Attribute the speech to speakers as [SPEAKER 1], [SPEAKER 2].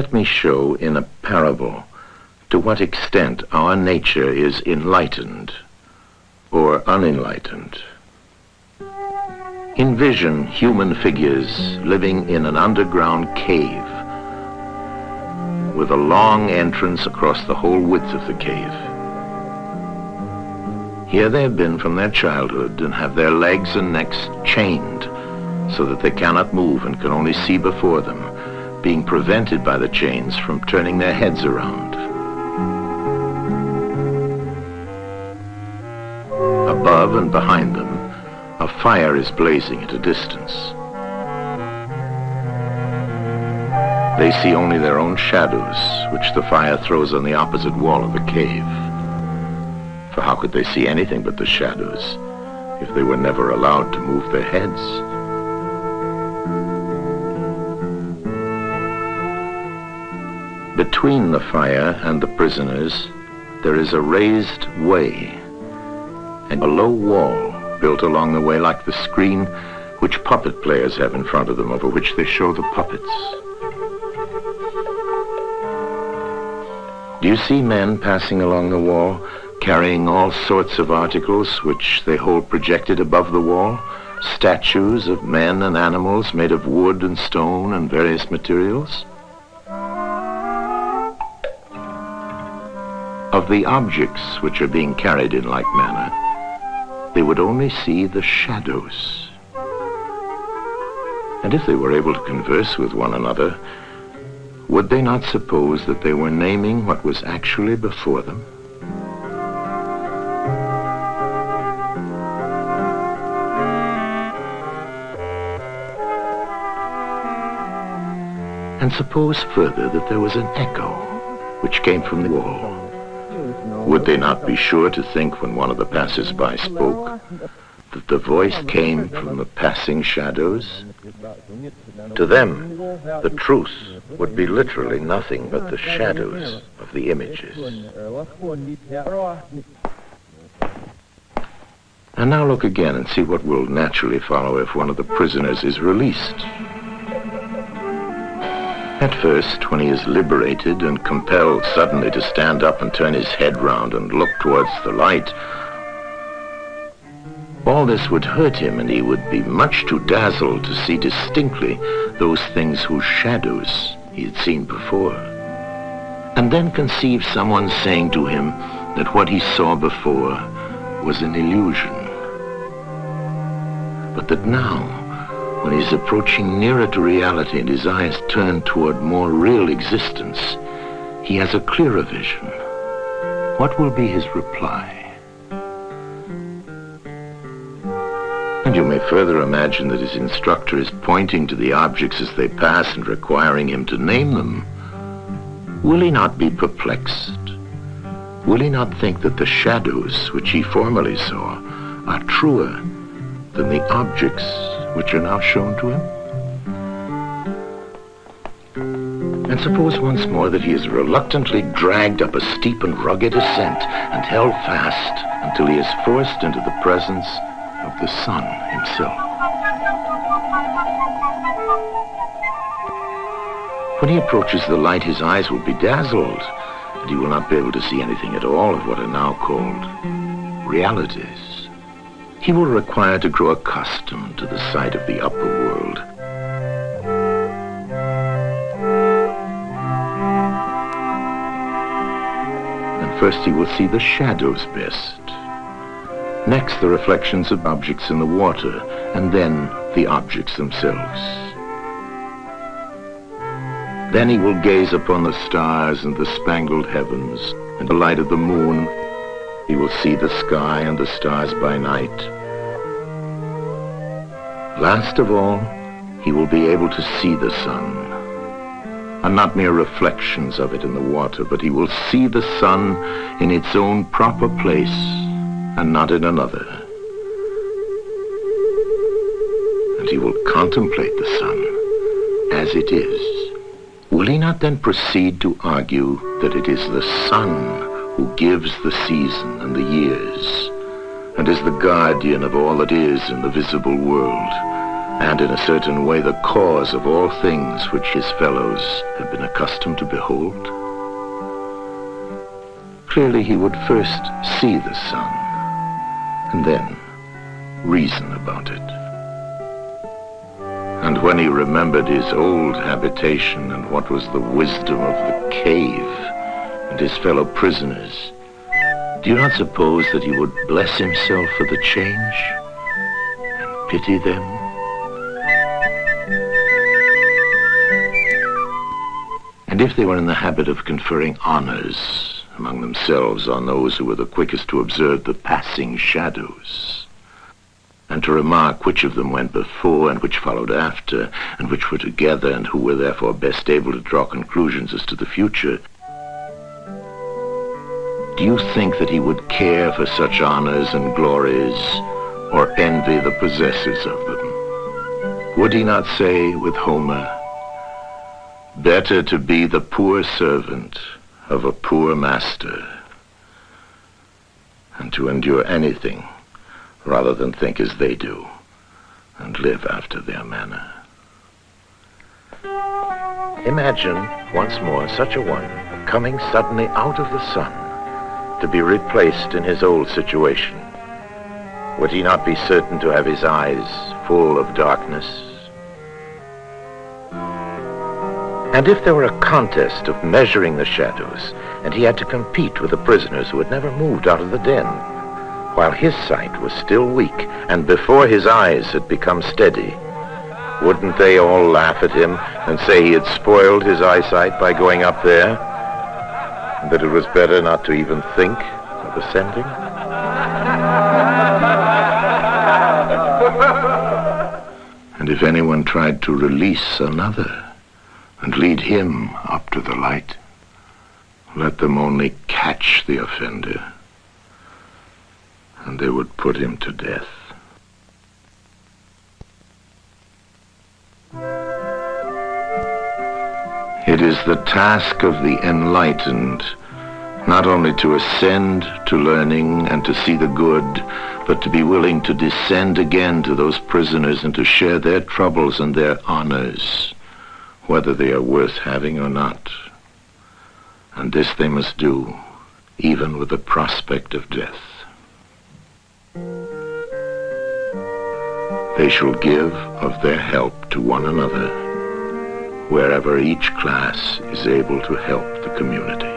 [SPEAKER 1] Let me show in a parable to what extent our nature is enlightened or unenlightened. Envision human figures living in an underground cave with a long entrance across the whole width of the cave. Here they have been from their childhood and have their legs and necks chained so that they cannot move and can only see before them, being prevented by the chains from turning their heads around. Above and behind them, a fire is blazing at a distance. They see only their own shadows, which the fire throws on the opposite wall of the cave. For how could they see anything but the shadows if they were never allowed to move their heads? Between the fire and the prisoners, there is a raised way and a low wall built along the way like the screen which puppet players have in front of them, over which they show the puppets. Do you see men passing along the wall, carrying all sorts of articles which they hold projected above the wall? Statues of men and animals made of wood and stone and various materials? Of the objects which are being carried in like manner, they would only see the shadows. And if they were able to converse with one another, would they not suppose that they were naming what was actually before them? And suppose further that there was an echo which came from the wall. Would they not be sure to think, when one of the passers-by spoke, that the voice came from the passing shadows? To them, the truth would be literally nothing but the shadows of the images. And now look again and see what will naturally follow if one of the prisoners is released. At first, when he is liberated and compelled suddenly to stand up and turn his head round and look towards the light, all this would hurt him, and he would be much too dazzled to see distinctly those things whose shadows he had seen before. And then conceive someone saying to him that what he saw before was an illusion, but that now, when he is approaching nearer to reality and his eyes turn toward more real existence, he has a clearer vision. What will be his reply? And you may further imagine that his instructor is pointing to the objects as they pass and requiring him to name them. Will he not be perplexed? Will he not think that the shadows which he formerly saw are truer than the objects which are now shown to him? And suppose once more that he is reluctantly dragged up a steep and rugged ascent and held fast until he is forced into the presence of the sun himself. When he approaches the light, his eyes will be dazzled, and he will not be able to see anything at all of what are now called realities. He will require to grow accustomed to the sight of the upper world. And first he will see the shadows best. Next, the reflections of objects in the water, and then the objects themselves. Then he will gaze upon the stars and the spangled heavens, and the light of the moon. He will see the sky and the stars by night. Last of all, he will be able to see the sun, and not mere reflections of it in the water, but he will see the sun in its own proper place and not in another. And he will contemplate the sun as it is. Will he not then proceed to argue that it is the sun who gives the season and the years, and is the guardian of all that is in the visible world, and in a certain way the cause of all things which his fellows had been accustomed to behold? Clearly he would first see the sun, and then reason about it. And when he remembered his old habitation and what was the wisdom of the cave and his fellow prisoners, do you not suppose that he would bless himself for the change and pity them? And if they were in the habit of conferring honors among themselves on those who were the quickest to observe the passing shadows, and to remark which of them went before and which followed after, and which were together, and who were therefore best able to draw conclusions as to the future, do you think that he would care for such honors and glories, or envy the possessors of them? Would he not say with Homer, "Better to be the poor servant of a poor master, and to endure anything rather than think as they do and live after their manner"? Imagine once more such a one coming suddenly out of the sun to be replaced in his old situation. Would he not be certain to have his eyes full of darkness? And if there were a contest of measuring the shadows, and he had to compete with the prisoners who had never moved out of the den, while his sight was still weak, and before his eyes had become steady, wouldn't they all laugh at him and say he had spoiled his eyesight by going up there, and that it was better not to even think of ascending? And if anyone tried to release another and lead him up to the light, let them only catch the offender, and they would put him to death. It is the task of the enlightened not only to ascend to learning and to see the good, but to be willing to descend again to those prisoners and to share their troubles and their honors, whether they are worth having or not. And this they must do, even with the prospect of death. They shall give of their help to one another, wherever each class is able to help the community.